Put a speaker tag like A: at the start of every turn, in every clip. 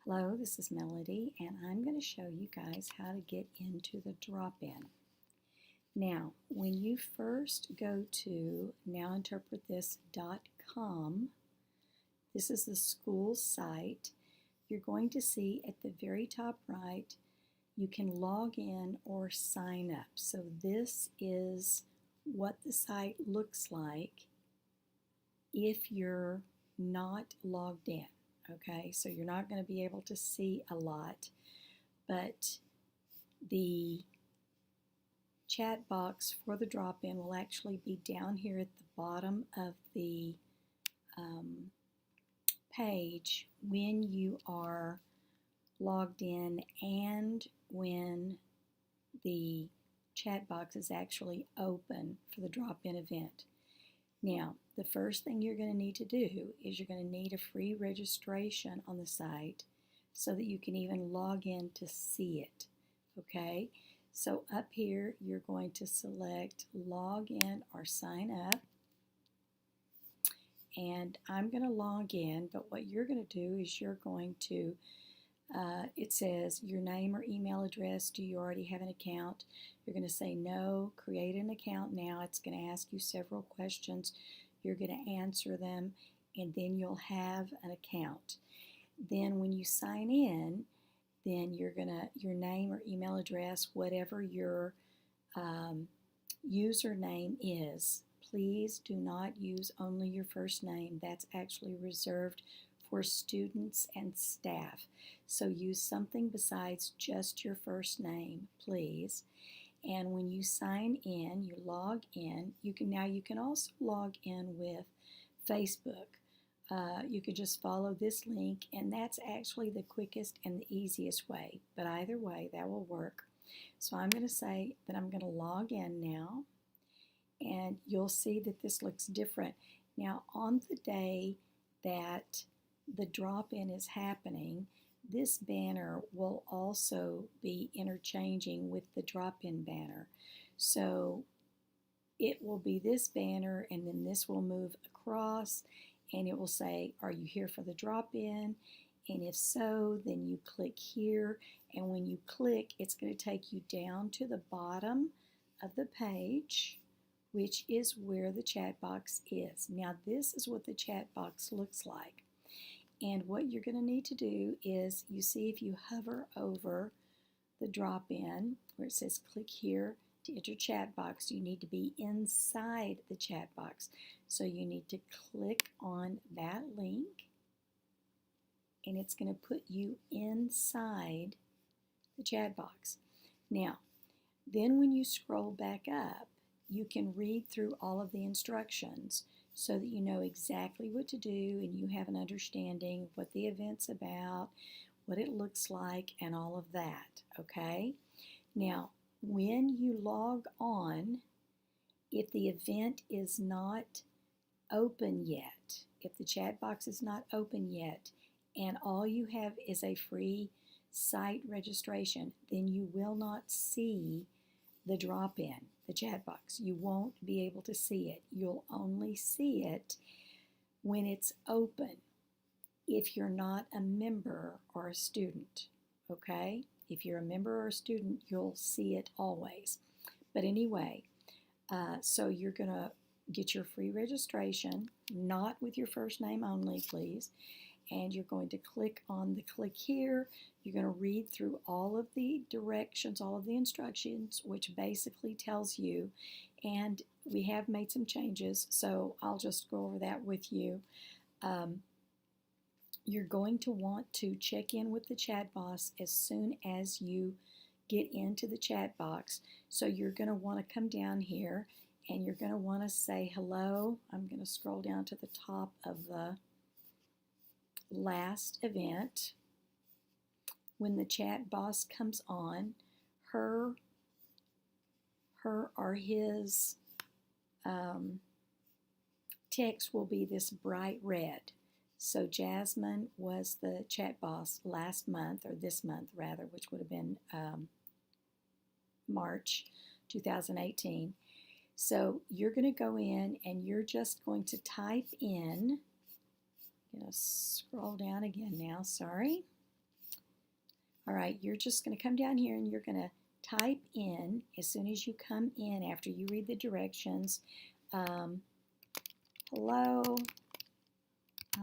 A: Hello, this is Melody, and I'm going to show you guys how to get into the drop-in. Now, when you first go to nowinterpretthis.com, this is the school site. You're going to see at the very top right, you can log in or sign up. So this is what the site looks like if you're not logged in. Okay, so you're not going to be able to see a lot, but the chat box for the drop-in will actually be down here at the bottom of the page when you are logged in and when the chat box is actually open for the drop-in event. Now, the first thing you're going to need to do is you're going to need a free registration on the site so that you can even log in to see it. Okay, so up here you're going to select log in or sign up, and I'm going to log in, but what you're going to do is you're going to it says your name or email address. Do you already have an account? You're going to say no, create an account now. It's going to ask you several questions. You're going to answer them, and then you'll have an account. Then when you sign in, then you're going to, your name or email address, whatever your username is, please do not use only your first name. That's actually reserved for students and staff. So use something besides just your first name, please. And when you sign in, you log in. You can also log in with Facebook. You could just follow this link, and that's actually the quickest and the easiest way. But either way, that will work. So I'm going to say that I'm going to log in now, and you'll see that this looks different. Now, on the day that the drop-in is happening, this banner will also be interchanging with the drop-in banner. So it will be this banner, and then this will move across, and it will say, are you here for the drop-in? And if so, then you click here, and when you click, it's going to take you down to the bottom of the page, which is where the chat box is. Now, this is what the chat box looks like. And what you're going to need to do is, you see if you hover over the drop-in where it says click here to enter chat box, you need to be inside the chat box. So you need to click on that link, and it's going to put you inside the chat box. Now, then when you scroll back up, you can read through all of the instructions so that you know exactly what to do and you have an understanding of what the event's about, what it looks like, and all of that, okay? Now, when you log on, if the event is not open yet, if the chat box is not open yet, and all you have is a free site registration, then you will not see the drop-in, the chat box. You won't be able to see it. You'll only see it when it's open if you're not a member or a student, okay? If you're a member or a student, you'll see it always. But anyway, so you're going to get your free registration, not with your first name only, please. And you're going to click on the click here. You're going to read through all of the directions, all of the instructions, which basically tells you, and we have made some changes, so I'll just go over that with you. You're going to want to check in with the chat box as soon as you get into the chat box. So you're going to want to come down here, and you're going to want to say hello. I'm going to scroll down to the top of the last event. When the chat box comes on, her or his text will be this bright red. So Jasmine was the chat boss last month, or this month rather, which would have been March 2018. So you're going to go in and you're just going to type in, I'm going to scroll down again now, sorry. All right, you're just going to come down here and you're going to type in, as soon as you come in, after you read the directions, hello,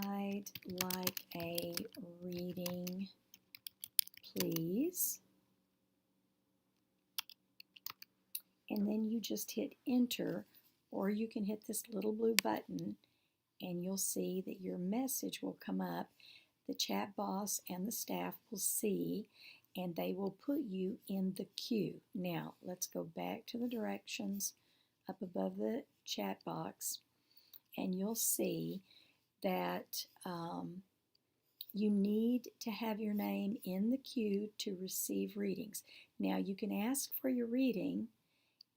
A: I'd like a reading, please. And then you just hit enter, or you can hit this little blue button and you'll see that your message will come up. The chat boss and the staff will see, and they will put you in the queue. Now, let's go back to the directions up above the chat box, and you'll see that you need to have your name in the queue to receive readings. Now, you can ask for your reading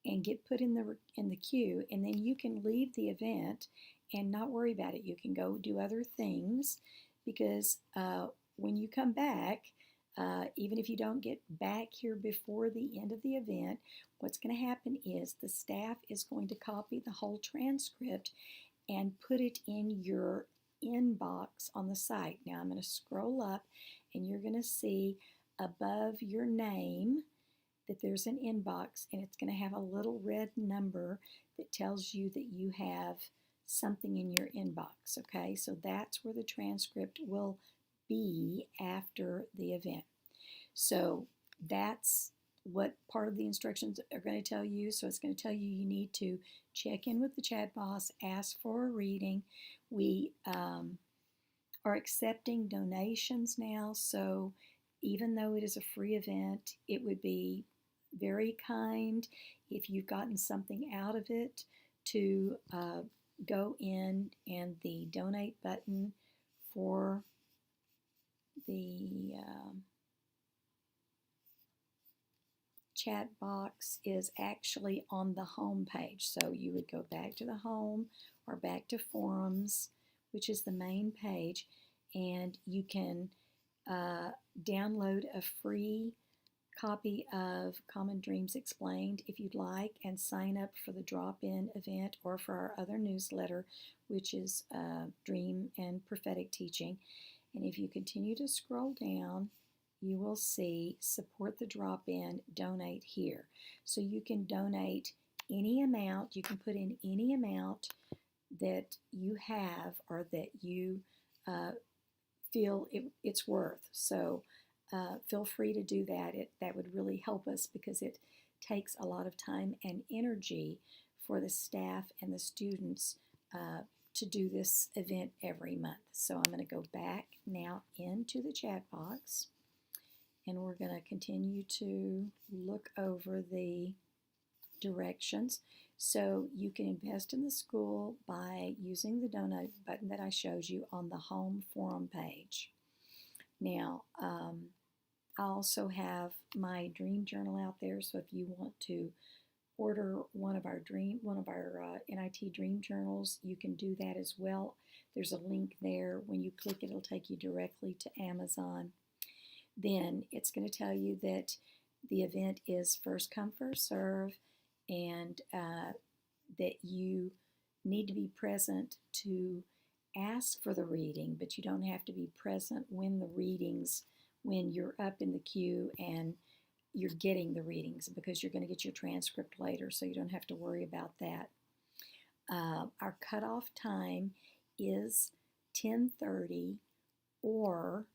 A: and get put in the queue, and then you can leave the event and not worry about it. You can go do other things, because when you come back, even if you don't get back here before the end of the event, what's going to happen is the staff is going to copy the whole transcript and put it in your inbox on the site. Now I'm going to scroll up, and you're going to see above your name that there's an inbox, and it's going to have a little red number that tells you that you have something in your inbox. Okay, so that's where the transcript will be after the event. So that's what part of the instructions are going to tell you. So it's going to tell you you need to check in with the chat boss, ask for a reading. We are accepting donations now, so even though it is a free event, it would be very kind if you've gotten something out of it to go in, and the donate button for the chat box is actually on the home page. So you would go back to the home or back to forums, which is the main page, and you can download a free copy of Common Dreams Explained if you'd like, and sign up for the drop-in event or for our other newsletter, which is Dream and Prophetic Teaching. And if you continue to scroll down, you will see support the drop-in, donate here. So you can donate any amount, you can put in any amount that you have or that you feel it's worth. So feel free to do that. That would really help us, because it takes a lot of time and energy for the staff and the students to do this event every month. So I'm going to go back now into the chat box, and we're going to continue to look over the directions. So you can invest in the school by using the donate button that I showed you on the home forum page. Now, I also have my dream journal out there, so if you want to order one of our NIT dream journals, you can do that as well. There's a link there. When you click it, it'll take you directly to Amazon. Then it's going to tell you that the event is first come, first serve, and that you need to be present to ask for the reading, but you don't have to be present when you're up in the queue and you're getting the readings, because you're going to get your transcript later, so you don't have to worry about that. Our cutoff time is 10:30 or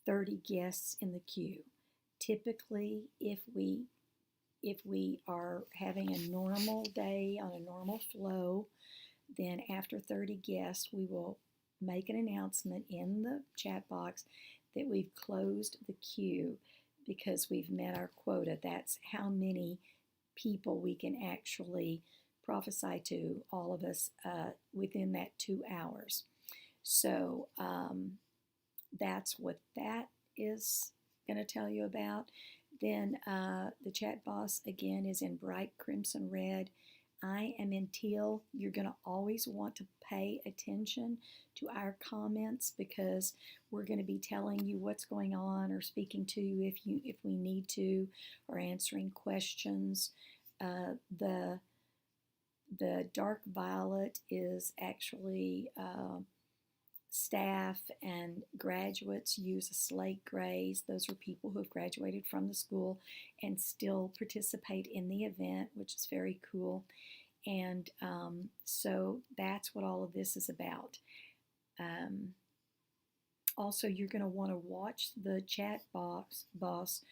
A: 30 guests in the queue. Typically, if we are having a normal day on a normal flow, then after 30 guests, we will make an announcement in the chat box that we've closed the queue because we've met our quota. That's how many people we can actually prophesy to, all of us, within that 2 hours. So that's what that is going to tell you about. Then the chat box again is in bright crimson red. I am in teal. You're going to always want to pay attention to our comments, because we're going to be telling you what's going on or speaking to you if we need to, or answering questions. The dark violet is actually staff and graduates use a slate grays. Those are people who have graduated from the school and still participate in the event, which is very cool. And so that's what all of this is about. Also, you're going to want to watch the chat boss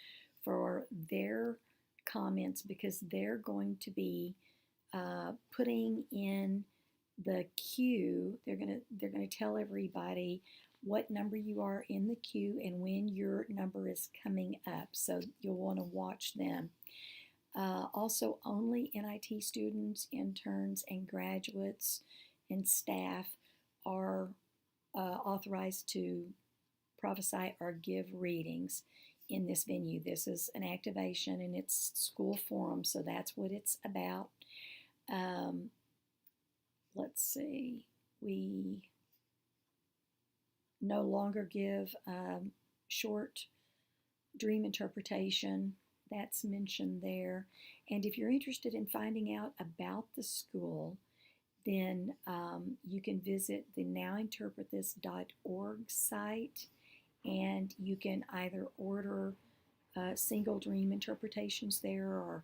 A: for their comments, because they're going to be putting in the queue. They're going to tell everybody what number you are in the queue and when your number is coming up. So you'll want to watch them. Also, only NIT students, interns, and graduates and staff are authorized to prophesy or give readings in this venue. This is an activation and it's school forum, so that's what it's about. Let's see, we no longer give short dream interpretation. That's mentioned there. And if you're interested in finding out about the school, then you can visit the nowinterpretthis.org site, and you can either order single dream interpretations there,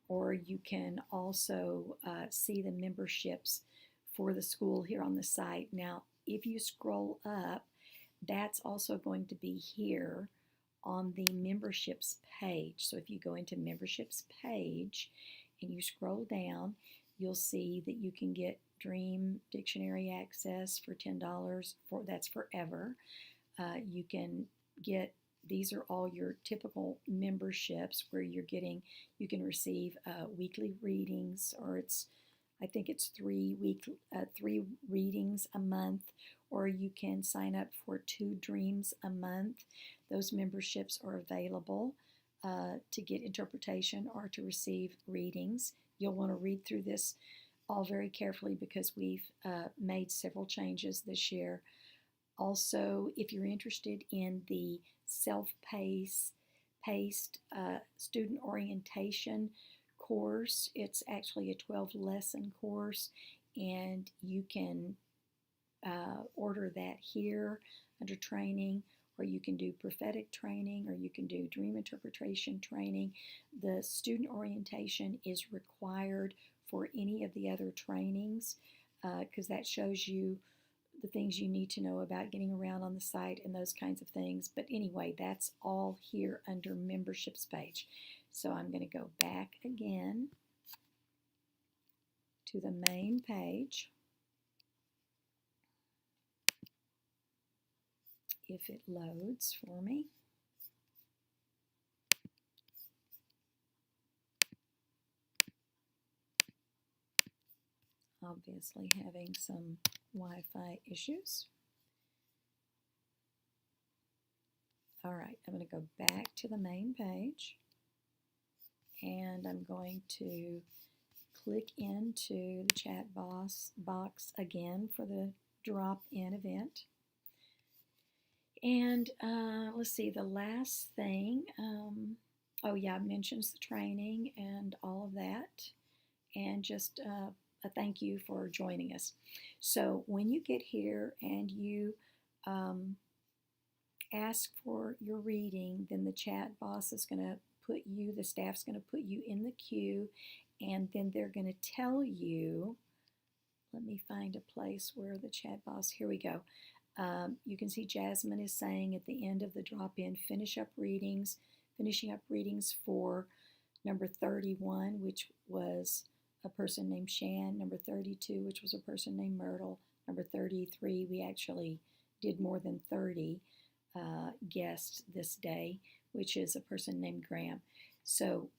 A: or you can also see the memberships for the school here on the site. Now, if you scroll up, that's also going to be here on the memberships page. So if you go into memberships page and you scroll down, you'll see that you can get Dream Dictionary access for $10. That's forever. You can get, these are all your typical memberships where you can receive weekly readings, or I think it's 3 readings a month, or you can sign up for 2 dreams a month. Those memberships are available to get interpretation or to receive readings. You'll want to read through this all very carefully because we've made several changes this year. Also, if you're interested in the self-paced student orientation course, it's actually a 12-lesson course, and you can order that here under training, or you can do prophetic training, or you can do dream interpretation training. The student orientation is required for any of the other trainings because that shows you the things you need to know about getting around on the site and those kinds of things. But anyway, that's all here under memberships page. So I'm going to go back again to the main page. If it loads for me. Obviously having some Wi-Fi issues. All right, I'm going to go back to the main page, and I'm going to click into the chat box again for the drop-in event. And let's see, the last thing, oh yeah, it mentions the training and all of that, and just a thank you for joining us. So when you get here and you ask for your reading, then the chat boss is going to put you, the staff's going to put you in the queue, and then they're going to tell you, let me find a place where the chat boss, here we go. You can see Jasmine is saying at the end of the drop-in, finishing up readings for number 31, which was a person named Shan, number 32, which was a person named Myrtle, number 33, we actually did more than 30 guests this day, which is a person named Graham. So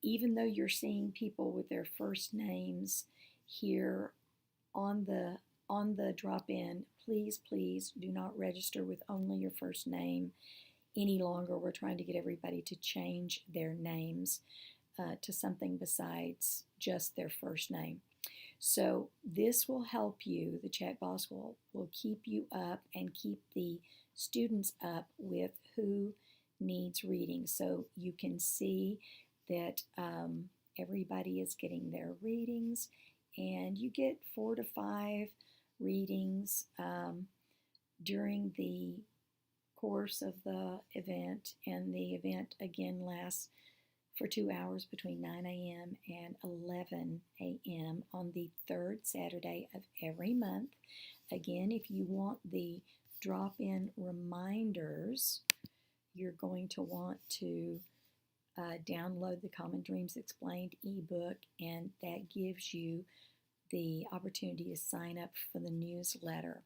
A: even though you're seeing people with their first names here on the drop-in, please do not register with only your first name any longer. We're trying to get everybody to change their names to something besides just their first name. So this will help you. The chat boss will keep you up and keep the students up with who needs reading. So you can see that everybody is getting their readings, and you get 4 to 5 readings during the course of the event, and the event again lasts for 2 hours between 9 a.m. and 11 a.m. on the third Saturday of every month. Again, if you want the drop-in reminders, you're going to want to download the Common Dreams Explained ebook, and that gives you the opportunity to sign up for the newsletter.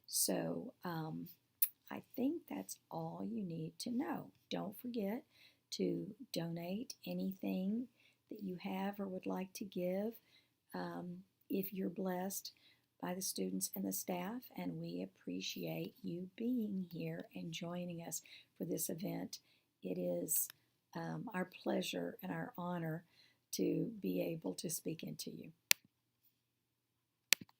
A: So I think that's all you need to know. Don't forget to donate anything that you have or would like to give if you're blessed by the students and the staff, and we appreciate you being here and joining us for this event. It is our pleasure and our honor to be able to speak into you.